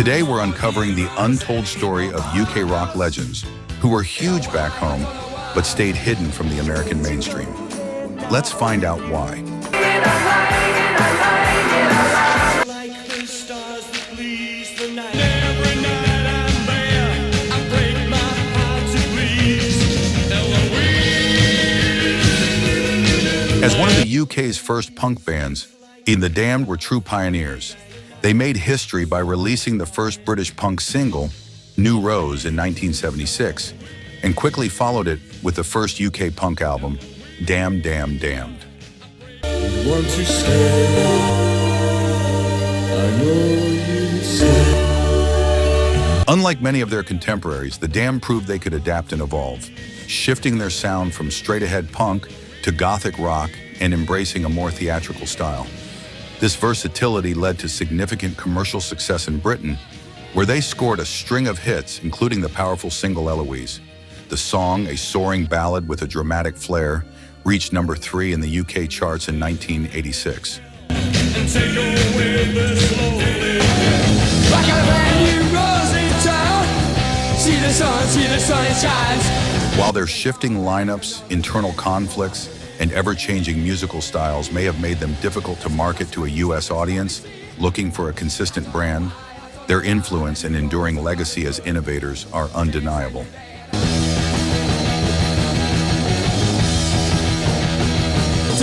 Today we're uncovering the untold story of UK rock legends who were huge back home but stayed hidden from the American mainstream. Let's find out why. As one of the UK's first punk bands, In the Damned were true pioneers. They made history by releasing the first British punk single, New Rose, in 1976, and quickly followed it with the first UK punk album, Damned, Damned, Damned. Want to stay, I know you say. Unlike many of their contemporaries, the Damned proved they could adapt and evolve, shifting their sound from straight-ahead punk to gothic rock and embracing a more theatrical style. This versatility led to significant commercial success in Britain, where they scored a string of hits, including the powerful single Eloise. The song, a soaring ballad with a dramatic flair, reached number 3 in the UK charts in 1986. And take away this lonely. I got a brand new rose in town. See the sun it shines. While their shifting lineups, internal conflicts, and ever-changing musical styles may have made them difficult to market to a US audience looking for a consistent brand, their influence and enduring legacy as innovators are undeniable. To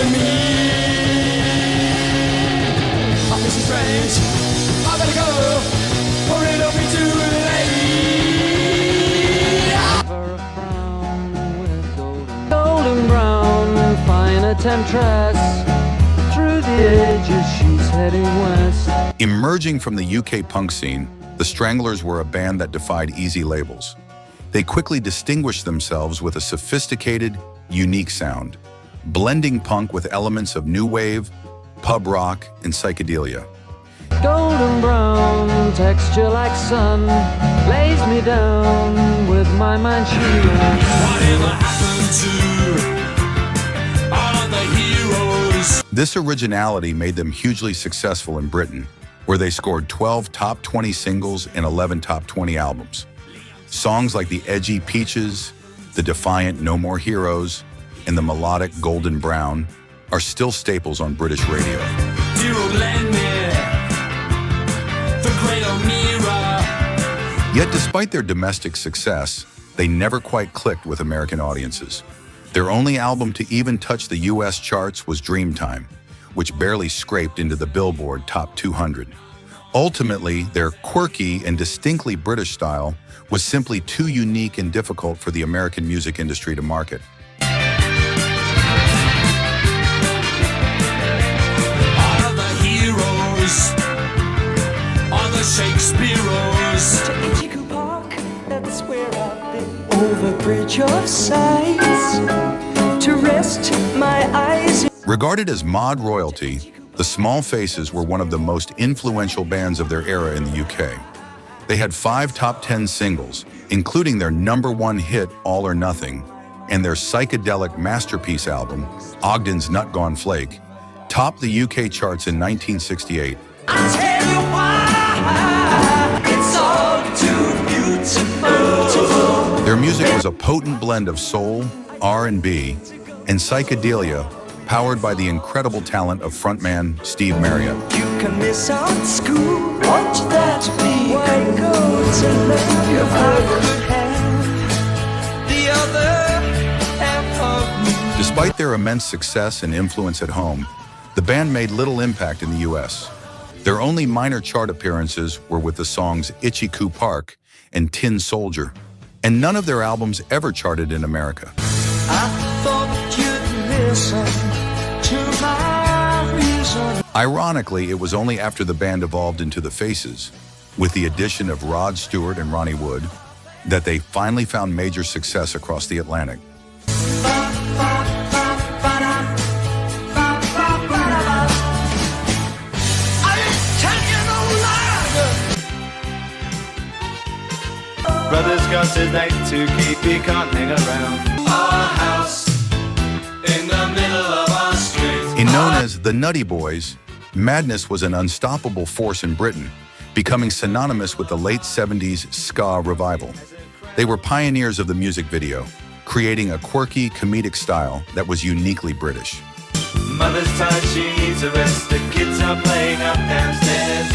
me, this is strange. I better go, pour it up into the lake. Golden brown, fine a temptress. Through the edges, she's heading west. Emerging from the UK punk scene, the Stranglers were a band that defied easy labels. They quickly distinguished themselves with a sophisticated, unique sound, blending punk with elements of new wave, pub rock, and psychedelia. Golden brown, texture like sun, lays me down with my Manchurian. Whatever happened to all the heroes? This originality made them hugely successful in Britain, where they scored 12 top 20 singles and 11 top 20 albums. Songs like the edgy Peaches, the defiant No More Heroes, and the melodic Golden Brown are still staples on British radio. Yet despite their domestic success, they never quite clicked with American audiences. Their only album to even touch the US charts was Dreamtime, which barely scraped into the Billboard Top 200. Ultimately, their quirky and distinctly British style was simply too unique and difficult for the American music industry to market. Shakespeare's to Itchy Park, that's where I've been. Over Bridge of Sighs to rest my eyes. Regarded as mod royalty, the Small Faces were one of the most influential bands of their era in the UK. They had 5 top 10 singles, including their #1 hit All or Nothing, and their psychedelic masterpiece album, Ogden's Nut Gone Flake, topped the UK charts in 1968. I tell you why. It's all too beautiful. Their music was a potent blend of soul, R&B, and psychedelia, powered by the incredible talent of frontman Steve Marriott. You can miss out school. Won't that be? Why go to love if I could have the other half of me? Despite their immense success and influence at home, the band made little impact in the US. Their only minor chart appearances were with the songs Itchy Coo Park and Tin Soldier, and none of their albums ever charted in America. I thought you'd listen to my reason. Ironically, it was only after the band evolved into the Faces, with the addition of Rod Stewart and Ronnie Wood, that they finally found major success across the Atlantic. Brother's got his night to keep, he can't hang around. Our house in the middle of our street. Known as the Nutty Boys, Madness was an unstoppable force in Britain, becoming synonymous with the late 70s ska revival. They were pioneers of the music video, creating a quirky, comedic style that was uniquely British. Mother's tired, she needs a rest. The kids are playing up downstairs.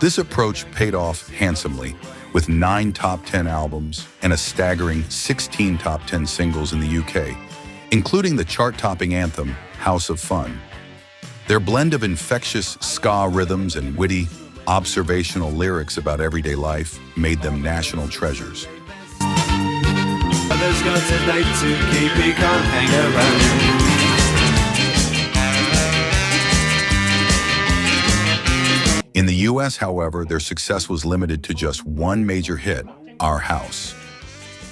This approach paid off handsomely, with 9 top 10 albums and a staggering 16 top 10 singles in the UK, including the chart-topping anthem, House of Fun. Their blend of infectious ska rhythms and witty, observational lyrics about everyday life made them national treasures. Mother's got a date to keep, he can't hang around. In the US, however, their success was limited to just one major hit, Our House.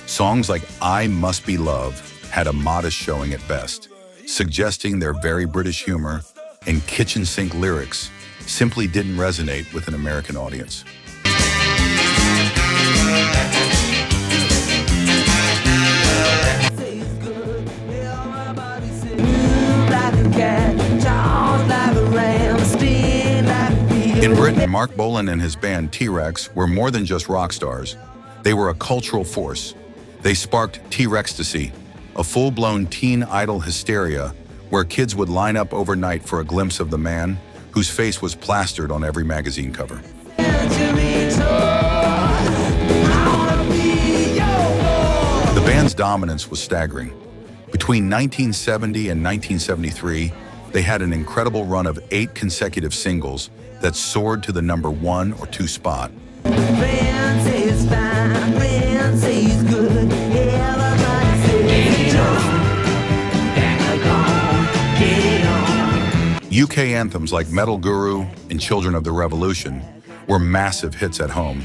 Songs like I Must Be Love had a modest showing at best, suggesting their very British humor and kitchen sink lyrics simply didn't resonate with an American audience. In Britain, Mark Bolan and his band T-Rex were more than just rock stars. They were a cultural force. They sparked T-Rextasy, a full-blown teen idol hysteria where kids would line up overnight for a glimpse of the man whose face was plastered on every magazine cover. The band's dominance was staggering. Between 1970 and 1973, they had an incredible run of 8 consecutive singles that soared to the number 1 or 2 spot. UK anthems like Metal Guru and Children of the Revolution were massive hits at home,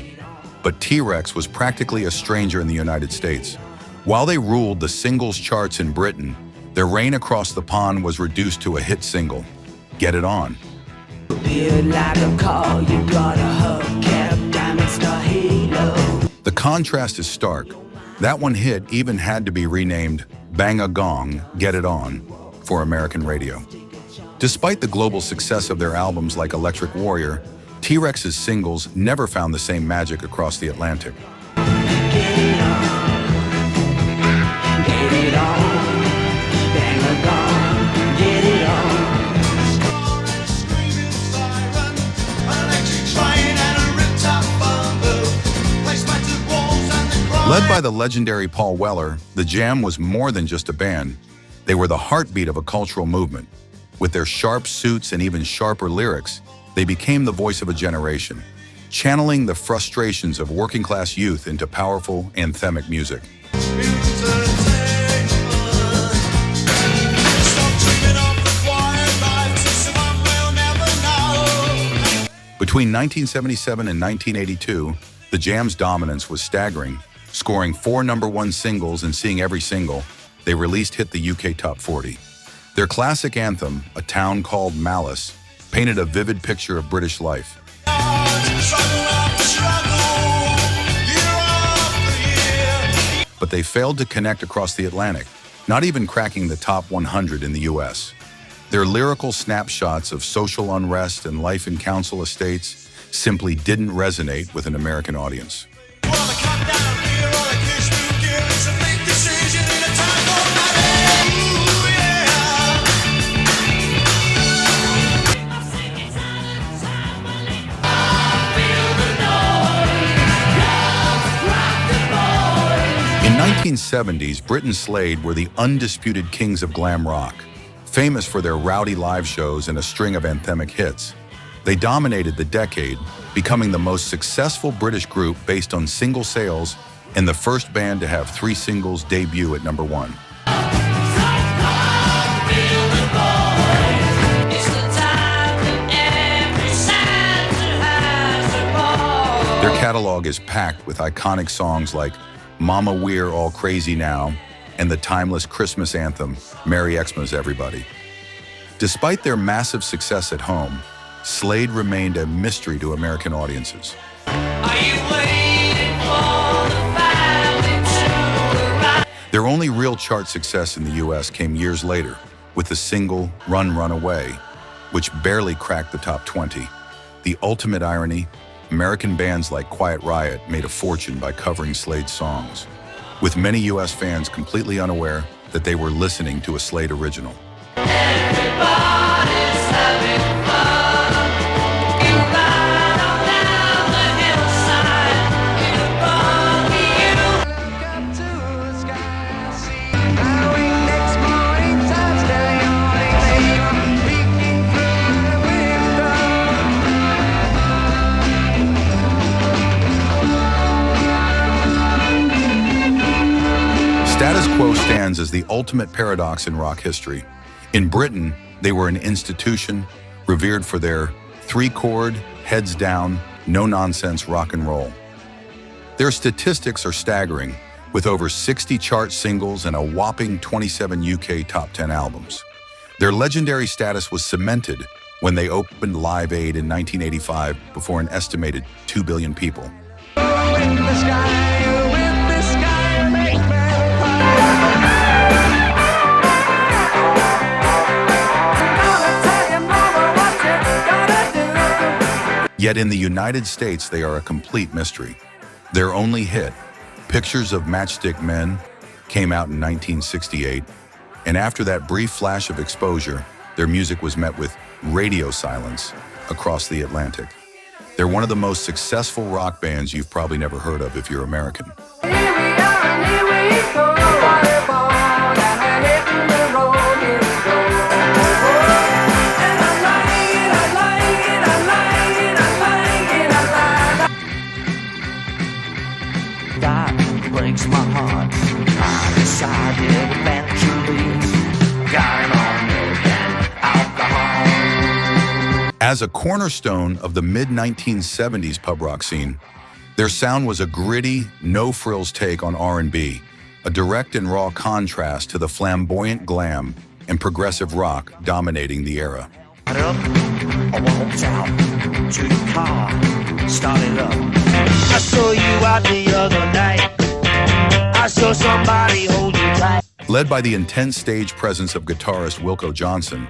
but T-Rex was practically a stranger in the United States. While they ruled the singles charts in Britain, their reign across the pond was reduced to a hit single, Get It On. The contrast is stark. That one hit even had to be renamed Bang a Gong, Get It On for American radio. Despite the global success of their albums like Electric Warrior, T-Rex's singles never found the same magic across the Atlantic. Led by the legendary Paul Weller, the Jam was more than just a band. They were the heartbeat of a cultural movement. With their sharp suits and even sharper lyrics, they became the voice of a generation, channeling the frustrations of working-class youth into powerful, anthemic music. Between 1977 and 1982, the Jam's dominance was staggering. Scoring 4 #1 singles and seeing every single, they released hit the UK Top 40. Their classic anthem, A Town Called Malice, painted a vivid picture of British life. But they failed to connect across the Atlantic, not even cracking the top 100 in the US. Their lyrical snapshots of social unrest and life in council estates simply didn't resonate with an American audience. In the 1970s, Brit and Slade were the undisputed kings of glam rock, famous for their rowdy live shows and a string of anthemic hits. They dominated the decade, becoming the most successful British group based on single sales and the first band to have 3 singles debut at #1. Their catalog is packed with iconic songs like Mama We're All Crazy Now and the timeless Christmas anthem, Merry Xmas Everybody. Despite their massive success at home, Slade remained a mystery to American audiences. Their only real chart success in the US came years later with the single Run, Run Away, which barely cracked the top 20. The ultimate irony, American bands like Quiet Riot made a fortune by covering Slade's songs, with many US fans completely unaware that they were listening to a Slade original. Status Quo stands as the ultimate paradox in rock history. In Britain, they were an institution revered for their three-chord, heads down, no-nonsense rock and roll. Their statistics are staggering, with over 60 chart singles and a whopping 27 UK top 10 albums. Their legendary status was cemented when they opened Live Aid in 1985 before an estimated 2 billion people. Yet in the United States, they are a complete mystery. Their only hit, Pictures of Matchstick Men, came out in 1968, and after that brief flash of exposure, their music was met with radio silence across the Atlantic. They're one of the most successful rock bands you've probably never heard of if you're American. Breaks my heart. I decided eventually, got on milk and alcohol. As a cornerstone of the mid-1970s pub rock scene, their sound was a gritty, no-frills take on R&B, a direct and raw contrast to the flamboyant glam and progressive rock dominating the era. Got up, I walked out to the car, started up. I saw you out the other night. I saw somebody hold you tight. Led by the intense stage presence of guitarist Wilco Johnson,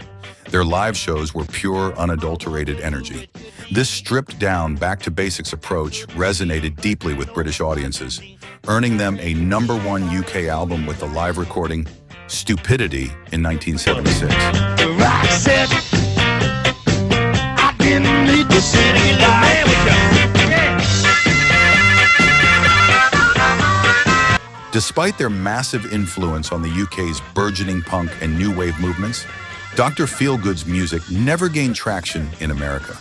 their live shows were pure, unadulterated energy. This stripped-down, back-to-basics approach resonated deeply with British audiences, earning them a #1 UK album with the live recording Stupidity in 1976. The rock said, I didn't need the city light. Despite their massive influence on the UK's burgeoning punk and new wave movements, Dr. Feelgood's music never gained traction in America.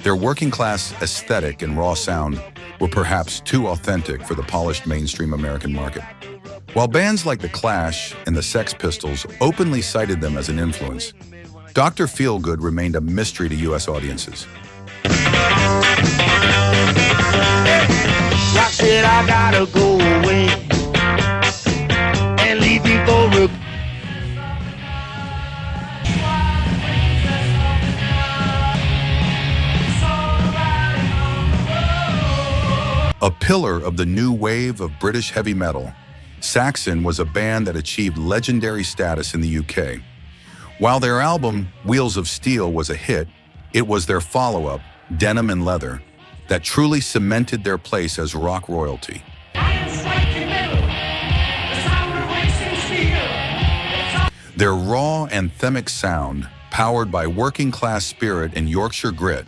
Their working-class aesthetic and raw sound were perhaps too authentic for the polished mainstream American market. While bands like The Clash and the Sex Pistols openly cited them as an influence, Dr. Feelgood remained a mystery to US audiences. I said I gotta go away and leave you for a... A pillar of the new wave of British heavy metal, Saxon was a band that achieved legendary status in the UK. While their album, Wheels of Steel, was a hit, it was their follow-up, Denim and Leather, that truly cemented their place as rock royalty. Their raw, anthemic sound, powered by working-class spirit and Yorkshire grit,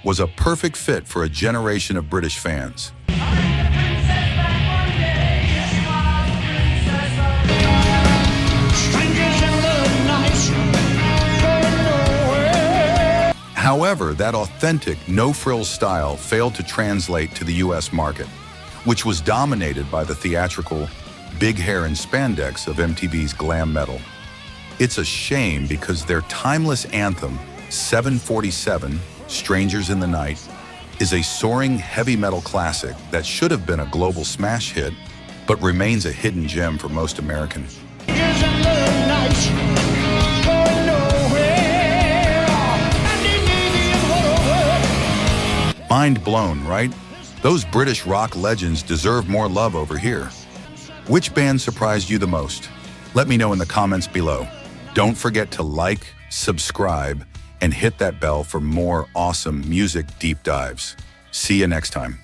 was a perfect fit for a generation of British fans. However, that authentic, no-frills style failed to translate to the US market, which was dominated by the theatrical big hair and spandex of MTV's glam metal. It's a shame because their timeless anthem, 747, Strangers in the Night, is a soaring heavy metal classic that should have been a global smash hit, but remains a hidden gem for most Americans. Mind blown, right? Those British rock legends deserve more love over here. Which band surprised you the most? Let me know in the comments below. Don't forget to like, subscribe, and hit that bell for more awesome music deep dives. See you next time.